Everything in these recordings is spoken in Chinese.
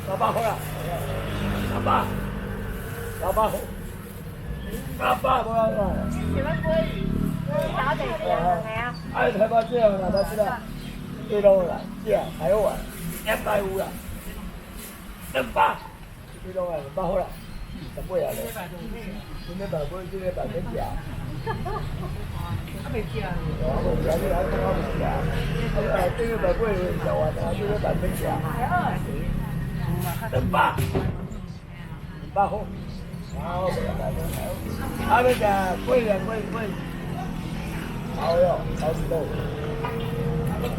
老八好了，老八，老八好，老八不要了。你们不会打得这样的呀？哎，才把这样了，他知道，对了了，这样还有啊，250了，200，对了了，200好了，10了嘞，今天100，今天100没加。没加呢。我加你还讲我没加，哎，这个100有交完了，这个100没加。200好，好，还没加，贵了，贵。好哟，好几多，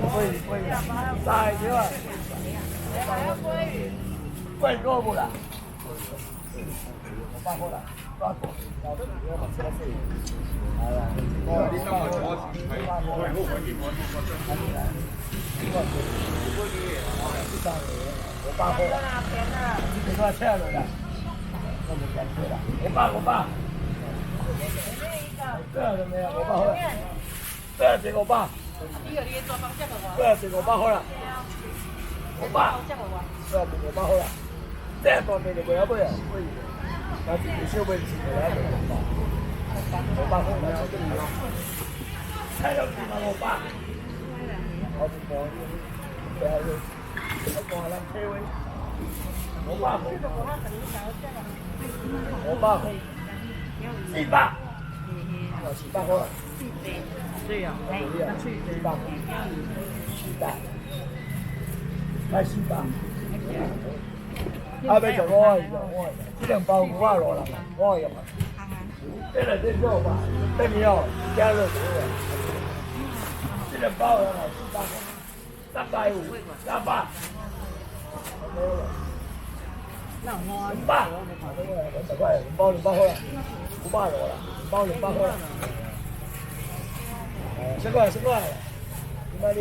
贵，大一点，贵多不啦？我发货了，发货，老子你要把车费，哎呀，你发货了，发货了，我发货了，你给多少钱了？那没钱退了，我发。这样怎么样？我发货了。这样子我爸，这样子我爸好了，我爸，这样子我爸好了，这样多没得不要不要，可以，那是有些问题的那个我爸好了，还要听我爸，好不好？不要有，我光让车位，我爸好，我爸好，700好了。对呀，七八，太700，阿妹就我，这2包5啊落啦，我用啊。这个这肉吧，这里要加热水的。这2包了700，350，300。200，200块，2包好了，500落啦，2包200好了。10块，你买了？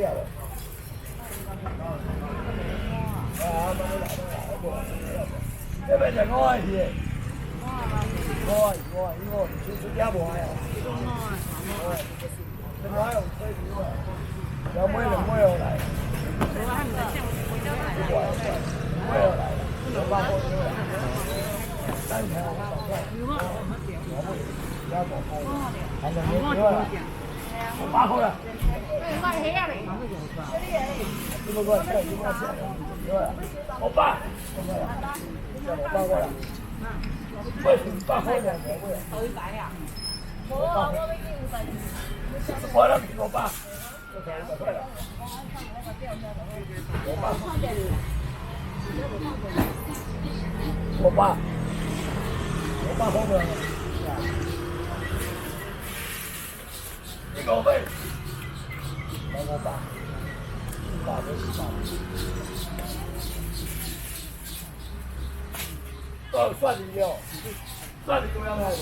这边就我去，我，出家不呀？这个还有推牛啊，要买就买回来。买回来了，200块牛了，3条500块，要不好，还能买牛了。8好了，这么多钱，你看钱，我爸，我爸过来，为什么8好2个贵？我让我爸，500块了，我爸好了。高倍，我爸算你了，算你中央来了，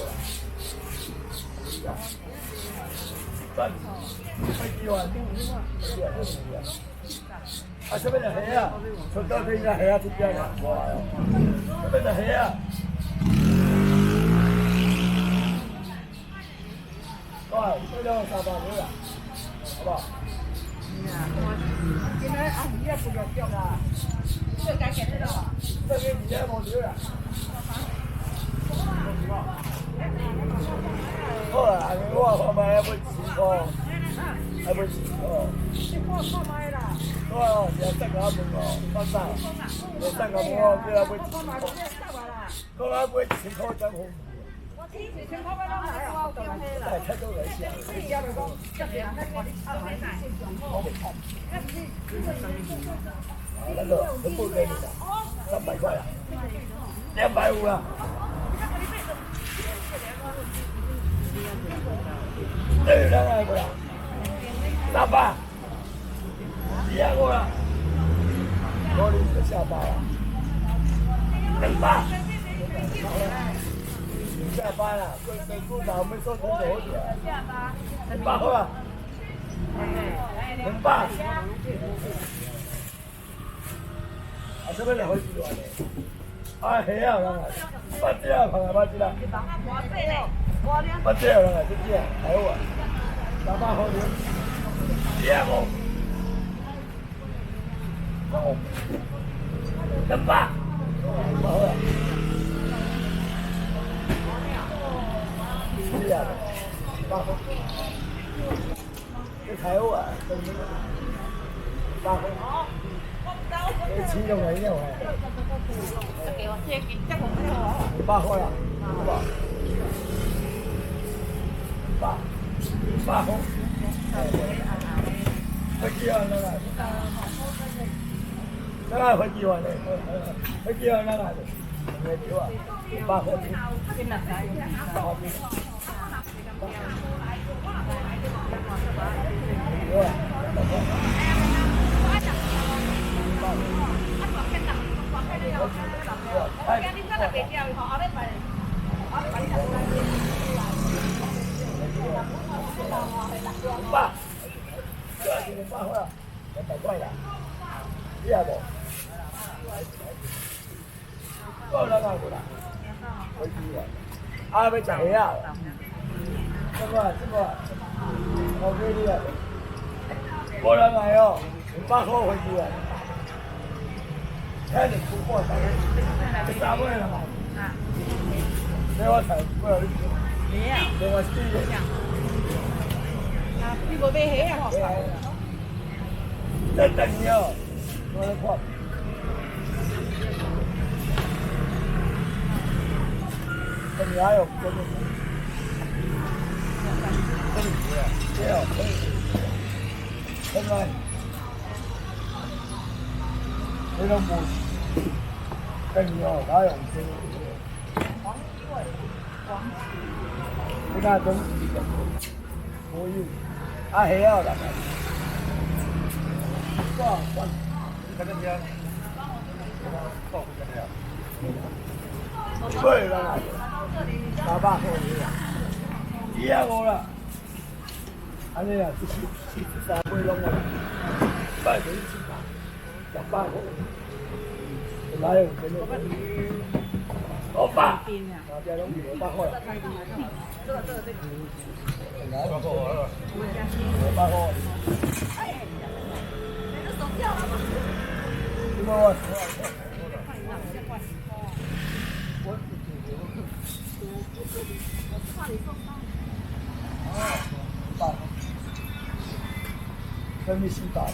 算你几万，啊，这边的黑啊，从到这边黑啊，这边的，这边的黑啊。这两300多了，好不好？现在俺你也不要掉了，这该给这个，这个你也没丢了。好了，我买不起哦，还不起哦。我买了。哦，要3个门哦，多少？要3个门哦，这不起哦。我还不会起口涨红。太太多人想，那个全部给你的，300块啊，250啊。这两个过来，300，2个了，我的就下班了，200。下班了，跟股长没说多少钱。8号了，8。啊，这边2回几多呢？啊，黑啊，8只啊，8只啦。8只啊，这只啊，还有啊，8号的，2个，200。八好啦。是啊，八好。你睇好啊？八好。你始終係因為八好啦，八好。飛機啊，那個飛機啊，飛機啊，那個，飛機啊，八好。爸，这个爸好了，太怪了，厉害不？够了，够了，回去了。啊，要吃虾啊？这个，我给你啊。过来来哟，爸好回去了。开始出货，你打过来了吗？给我菜，不要你。没有。给我洗一下。你冇俾起啊？真等你哦，我来看。这里还有，这里没有，看看，这种不，这里哦，哪有这个？你看东西的，可以，啊黑啊了。对了，爸爸好了，一样好了。安尼啊，3杯拢了，拜年吃饭，18好，哪有真的？我爸，大家拢我爸好了。我爸好。真没心打的了，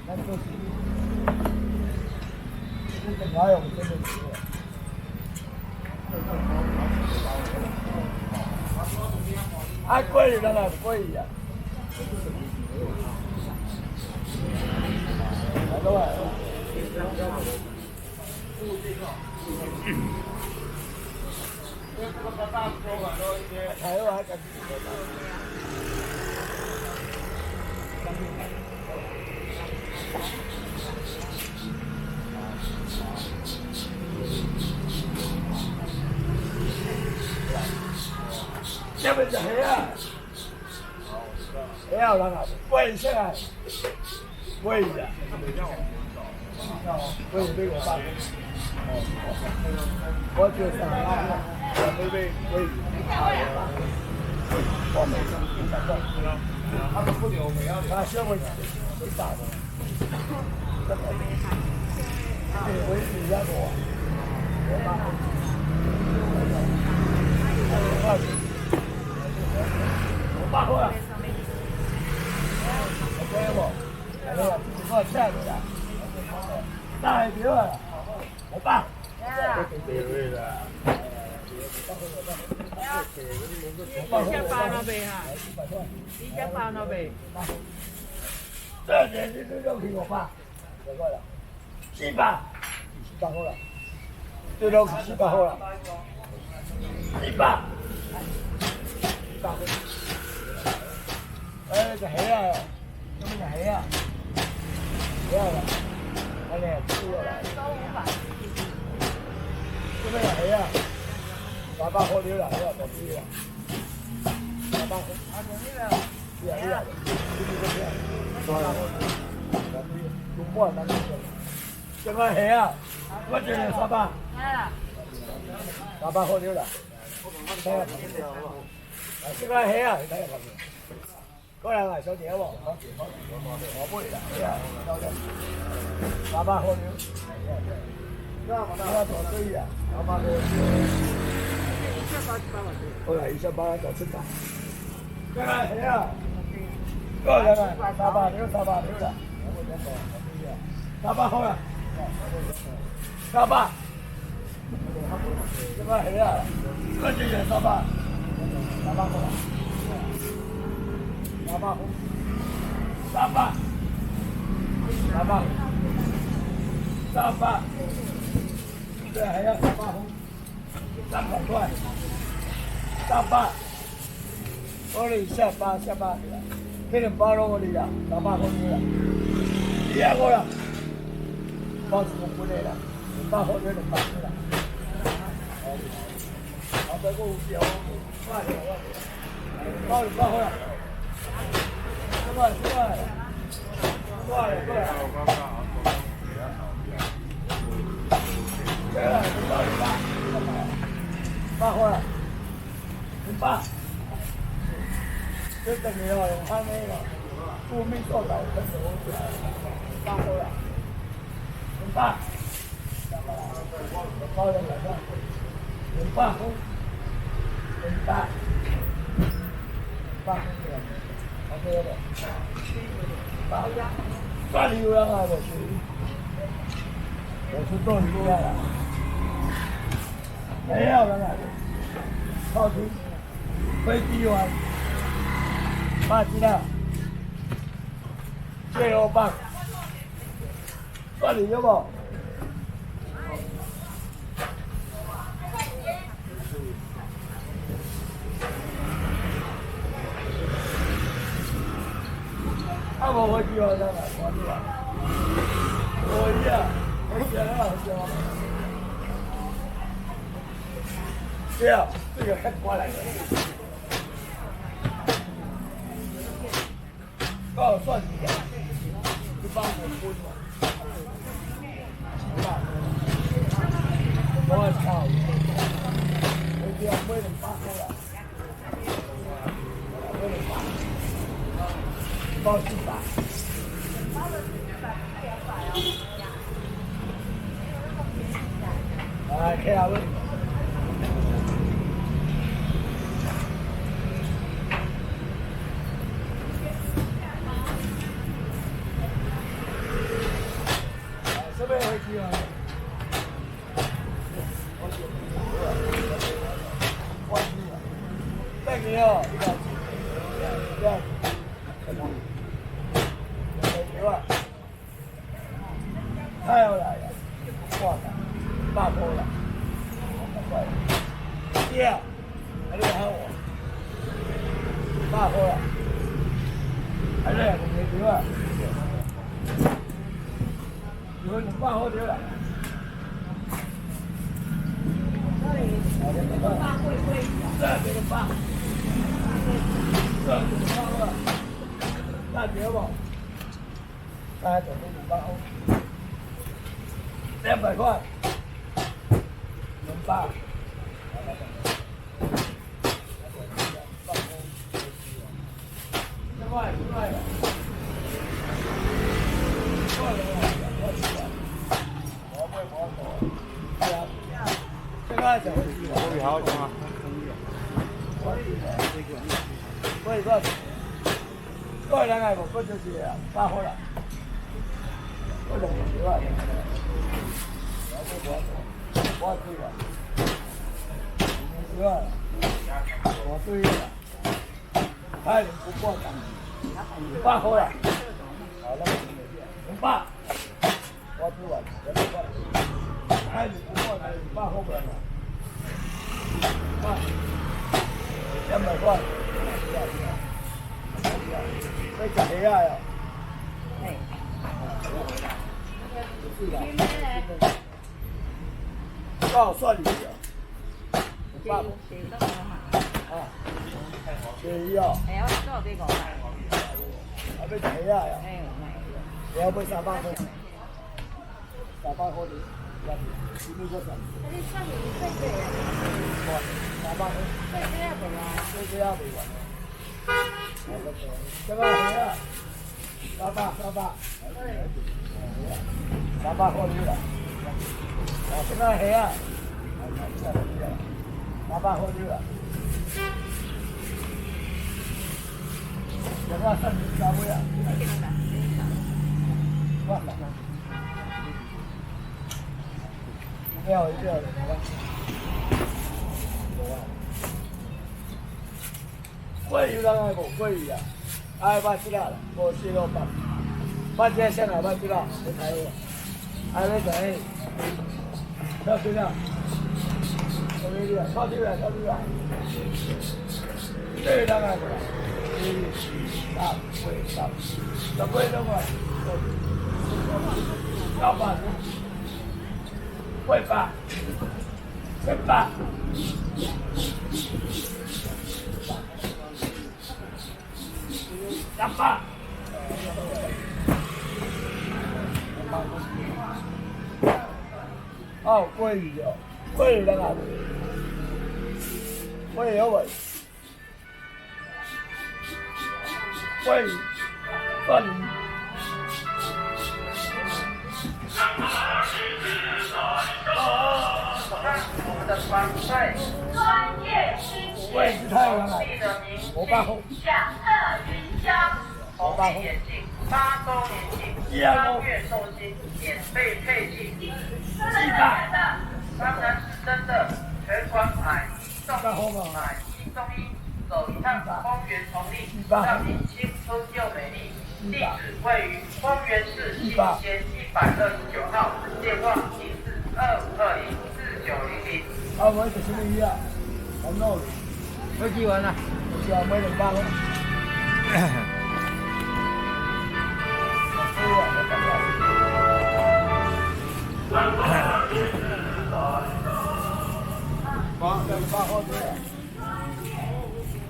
那就是，这个哪有真的是？还贵着呢，贵呀！来各位，还有还敢？这边是黑啊，黑啊，人啊，跪下来，跪着，跪给我爸，我就上来，我没被跪，我没上，他们不留没有，他学会没打的，真的，我比较多，我爸，我爸过来。OK 不？哎呀，这个菜的呀，大一点了，我爸。对的。你只包那边哈？你只包那边。这年你都给我爸，多少了？700好了，最多700好了，100。哎，这黑啊，这么黑啊？不要了，哎呀，不要了。这边黑啊，800好了啦，要多少啊？800好。啊，这个。对啊，这个这样。多少？中国那个。这个黑啊，我这里300。800好了啦。这个黑啊，你睇下旁邊，嗰兩個小姐喎，我背啦， 3百好牛，你要多对呀，3百好牛。好啦，28就出价。再来谁啊？过来来，300牛啦。300好啦，300。这个谁啊？这就也300，300好啦，300好，300，这还要300好，300块，300，我哩下巴的啦，这2包拢我哩啦，300块的啦，2个啦，包子我不来啦，200块的200块啦，好，再给我标，快点，包200块啦。过来，8块了，8，这等于哦，他那个顾命做到很多，8块了，8，包了200，8块，8，OK 的。算你有人啊，我是做你这样的，没有人啊，靠近飞机湾，8斤了，7欧半，算你有不？我去了，我去了，对啊，这个看过来的，告算你的，100我分了，700，我操，我这样买200块了，包700。来，开下问。这边回去啊。再给哦，太好了呀！哇，8块了，8块。爹，还得喊我8块了，还得我没丢啊。你说你8块丢了。这给8，这给8了，大姐吧，大家准备500欧。200块，8，这块的，这个怎么去了？我好讲啊，可以说，过2个不就是8块了，过2个我对了，我对了，还有不过奖，8块了，好了，8，我对了，200块，还有不过奖8块不了，200块，再加一下呀，告算你的，8块，啊，7哦，哎，我多少给500？还没加一下呀？哎，你要不300块，300块的，你没过算。你算你最贵的300块，最贵的吧？最贵的吧？这个谁啊？300。300好啲啦。现在系啊，300好啲啦。有冇新年大會啊？哇！不要，貴有人愛無貴啊？愛捌知啦，無知咯捌這先來捌知啦，沒睇喎。愛要怎？跳水啦，跳水啦，跳水啦。這人愛無啦？十貴都冇。900，貴吧？700。800。哦，貴魚哦，貴魚得啊？貴有冇？貴魚，飯。我们的团队专业知识，500后，享乐云香，红米眼镜8周年庆，3月寿星免费配镜，700的，当然是真的，全馆买1送1，买1送1，走一趟丰原崇丽，让你青春又美丽。地址位于丰原市新街129号，电话0425204900。啊，我就是这个啊，好闹的。飞机完了。是啊，买200了。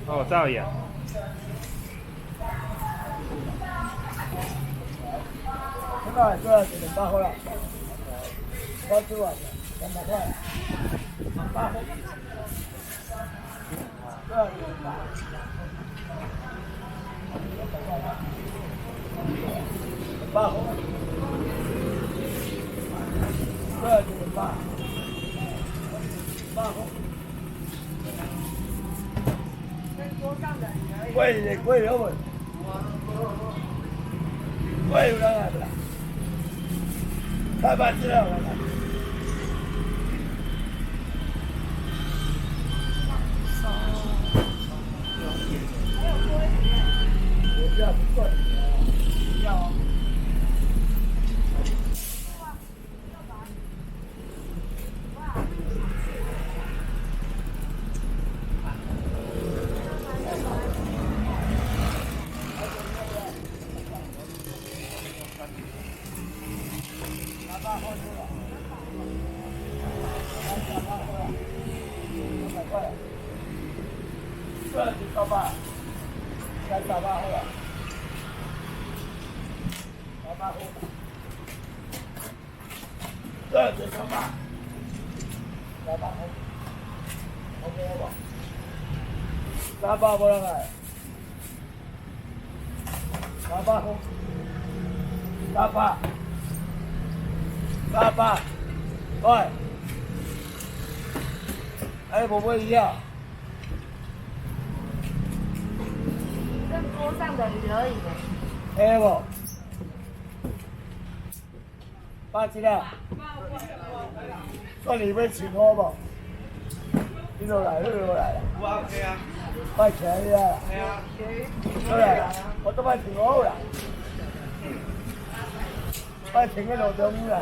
哦，照样。现在主要是200好了，我做完200块，200好。主要是200。200好。主要是200。200好。贵有冇？贵有人来不啦？太白痴了，我看。我不要不贵，要。300不能来，300好，300，喂，哎，不一样。跟桌上的鱼而已。哎不，8斤了，算你们请我不？你都来，你都来了。我 OK 啊。快钱呀！系啊，出嚟，我都快停好啦，快停喺路上啦，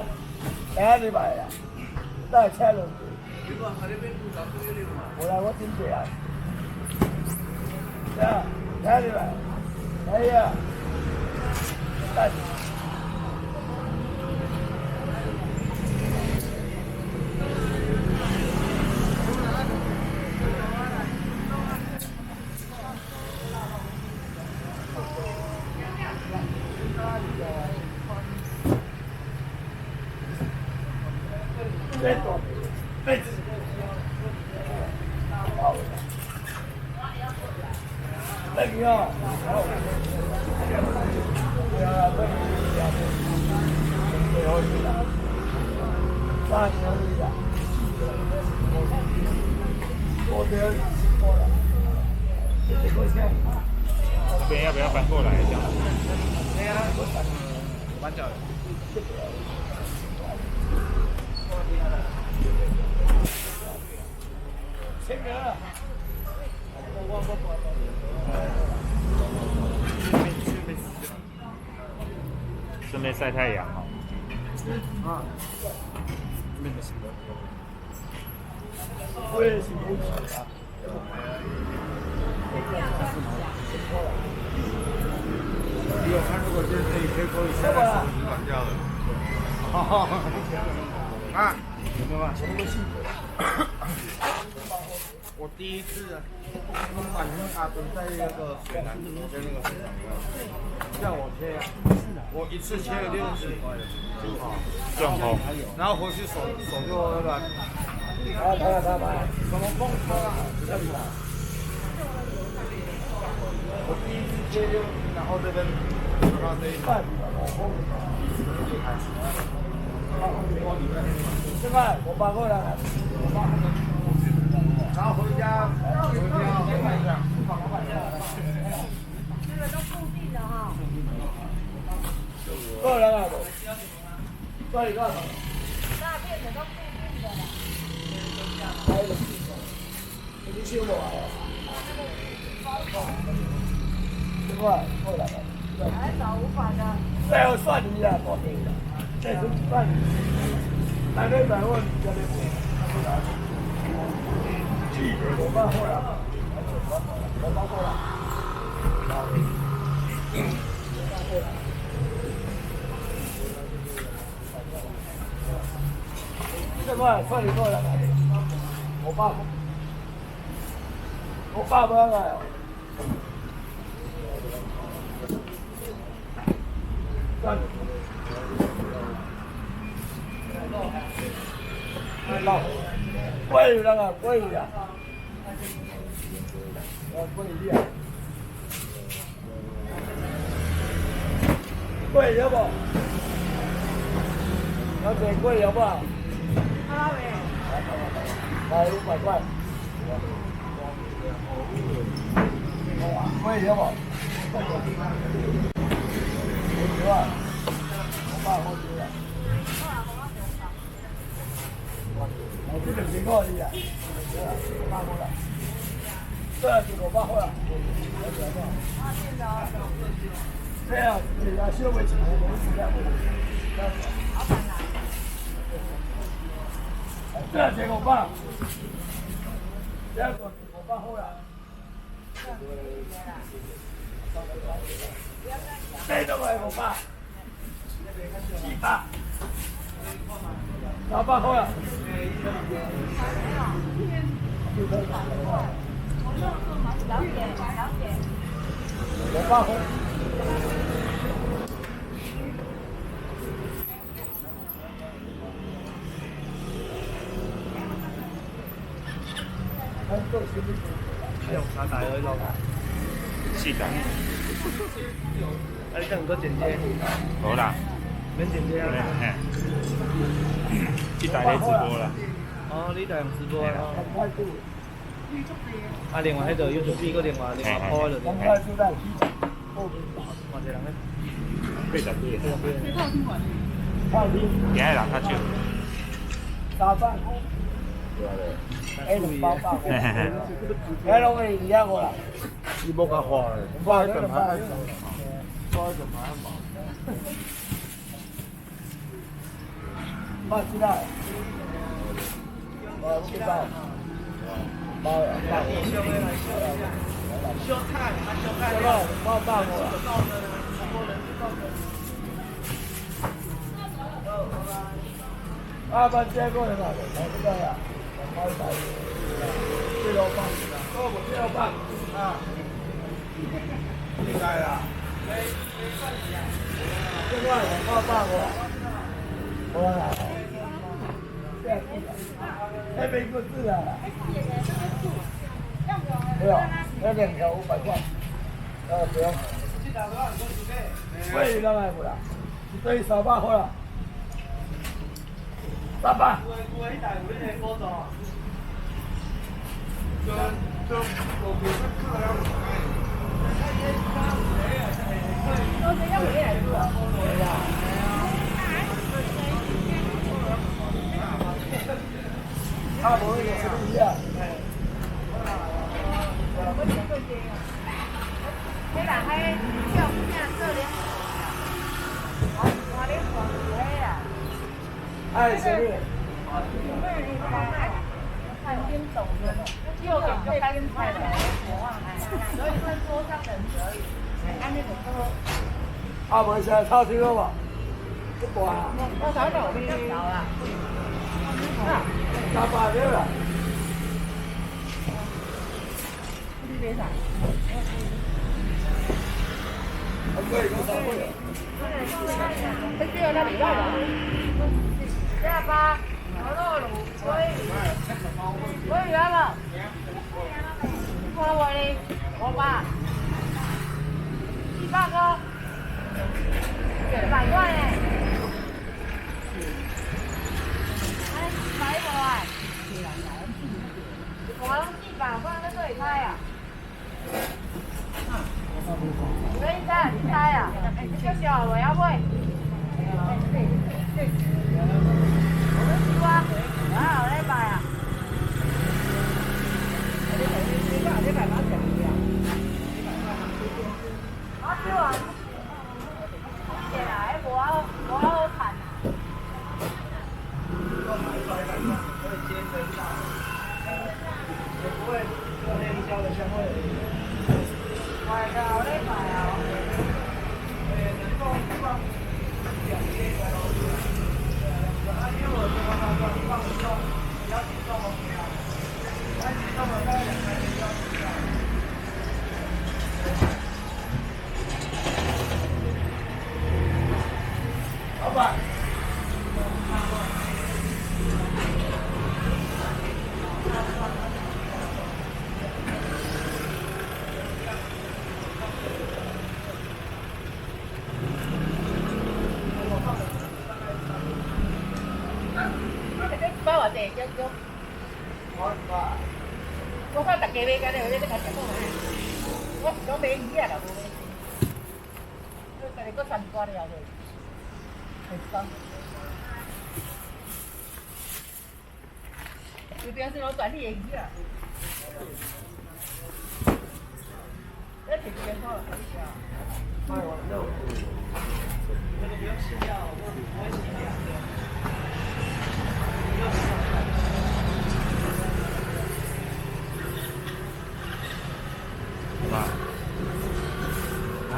睇你埋啦，都係車路。冇啦，我點住啊？呀，睇你埋，係啊，得。3年了，我这这边要不要搬过来一下？搬掉了。签名了。顺便晒太阳哦。我也是有钱的。你有看如果就是这一天可以下来手机绑架了。哈哈哈。啊，有没有办法？我第一次反正阿敦在那个水南跟那个水南叫我切，我一次切了60几块的，正红，然后回去手就软。什么风我第一次切就，然后这边然后这一块，吃饭，我搬过来了。然后回家看一下。这个都固定的哈。过来了，过一个。大片的都固定的了。来了，你修不完了。这块过来了。还找无法的。再要算你呀，多少的？这是算你。来这100万，你这里不拿。我办货了，我办货了。这块算你过来，我爸不让来。算你。老。贵了啊，贵了。贵了。贵了不？要给贵了不？好呗。来500块。贵了不？50万。我爸50万。我这个情况是啊，我办过了，这是我办过了，这样你要修回去，我们这样这是我办，这个我办好了，这个我办，700，老办好了。了解。我办好。用茶大去咯。是的。你得唔得剪接？好啦。免剪接啊。去打咧直播啦。哦，你就用直播咯。啊，另外迄个 YouTube 个另外开了。或者人咧。对的对的。泡面。今日人较少。3饭。包饭。哎，拢会一样个啦。伊无甲花诶，花喺近排，花喺近排嘛。包鸡蛋。鸡蛋。包小菜，小菜。包饭我。把接过来了，这个呀，包一包。这条棒，这条棒啊，厉害啦！这个包棒我来，那边一个字啊，没有，那2条500块，不用。贵了买不啦？这300块了。300。我一台有那个高招。就我别看看了。都是要回来做。差不多也是不一样。你若迄叫啥做咧？我咧看迄啊。哎，什么？看冰冻的，又给就开冰菜的，所以说桌上的可以，按那个说。啊，不是炒水果吧？不管啊。我炒豆比较少啦。300了。你别啥？很贵，多少贵？这只有那里外的。下巴，牛肉卤，鲑鱼，鲑鱼啊嘛？花花的，500，700个，100块呢。100块。我拢400，不然在这里开啊。可以猜，你猜啊？这个小我要会。我们西瓜，啊，我来买啊。我去啊。谢啦，我好看啊。也不会有黑椒的香味。我来买啊。老板。包偌济，叫。我看大家买干咧，你甲食讲啊？我是讲买鱼啊，啦无买。你家己搁3罐了后头，很爽。有边是老管理的鱼啊。那挺bien好了，卖完肉。这个不用洗掉，我不会洗掉。吧？啊？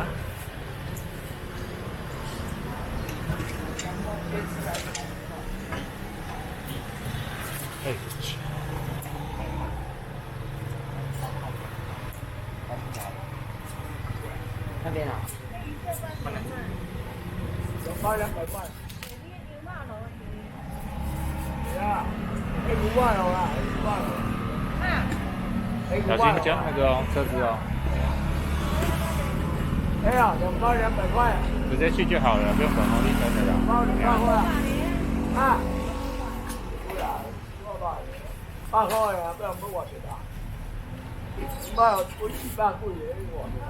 哎，那边啊？200块。对啊，黑5万了啦，黑5万了。黑5小万。心讲那个哦，车子哦。哎呀，2包200块。直接去就好了，不用管红绿灯的啦。包2包过来。啊。对啊，8块呀，不然不偌济啦。2包我200贵的，你偌济啦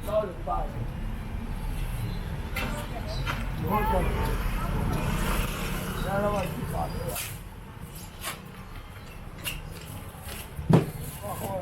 ？2包200。我讲，现在他妈200了。8块呀。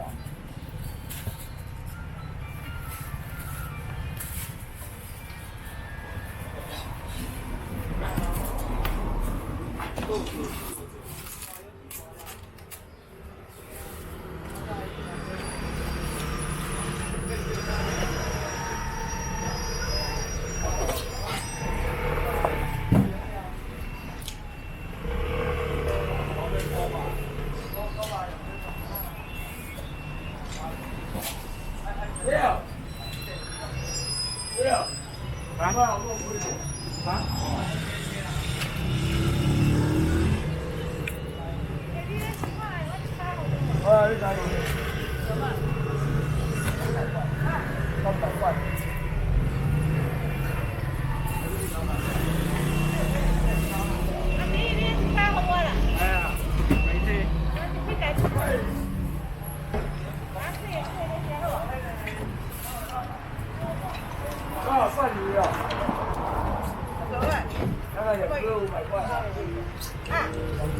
概也不是500块。啊，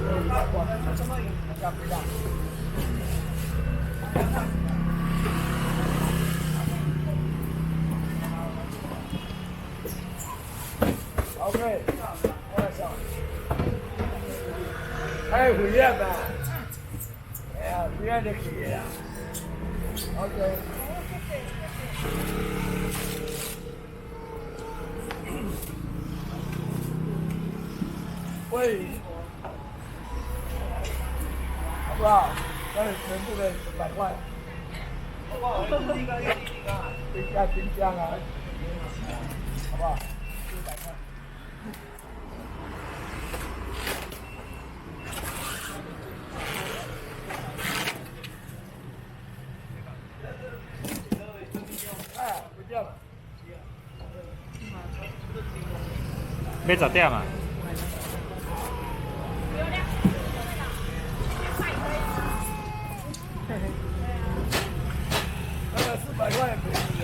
500块，干不干？ OK， 我来想，还有会员呗？哎呀，会员就可以了。OK。喂，好不好？这里全部的100块。冰箱啊，好不好？100块。 哎，不见了。要10点嘛？那个400块也便宜的。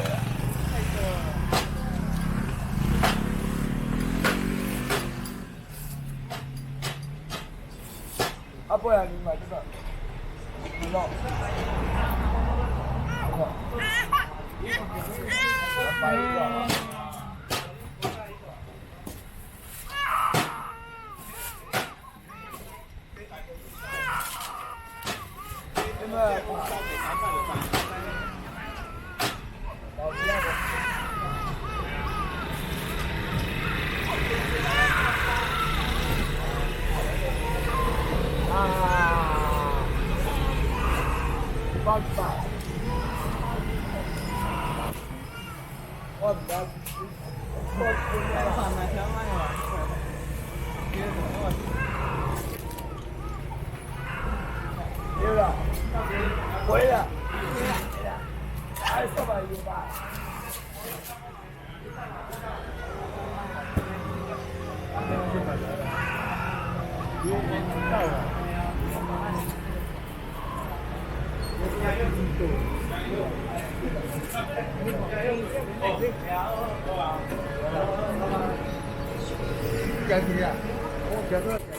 啊，不然你买这个，知道？买一个。 现在不好。老一样的。啊！包子吧。我不要。我丢了，回了，还300吧。干什么呀？我觉得。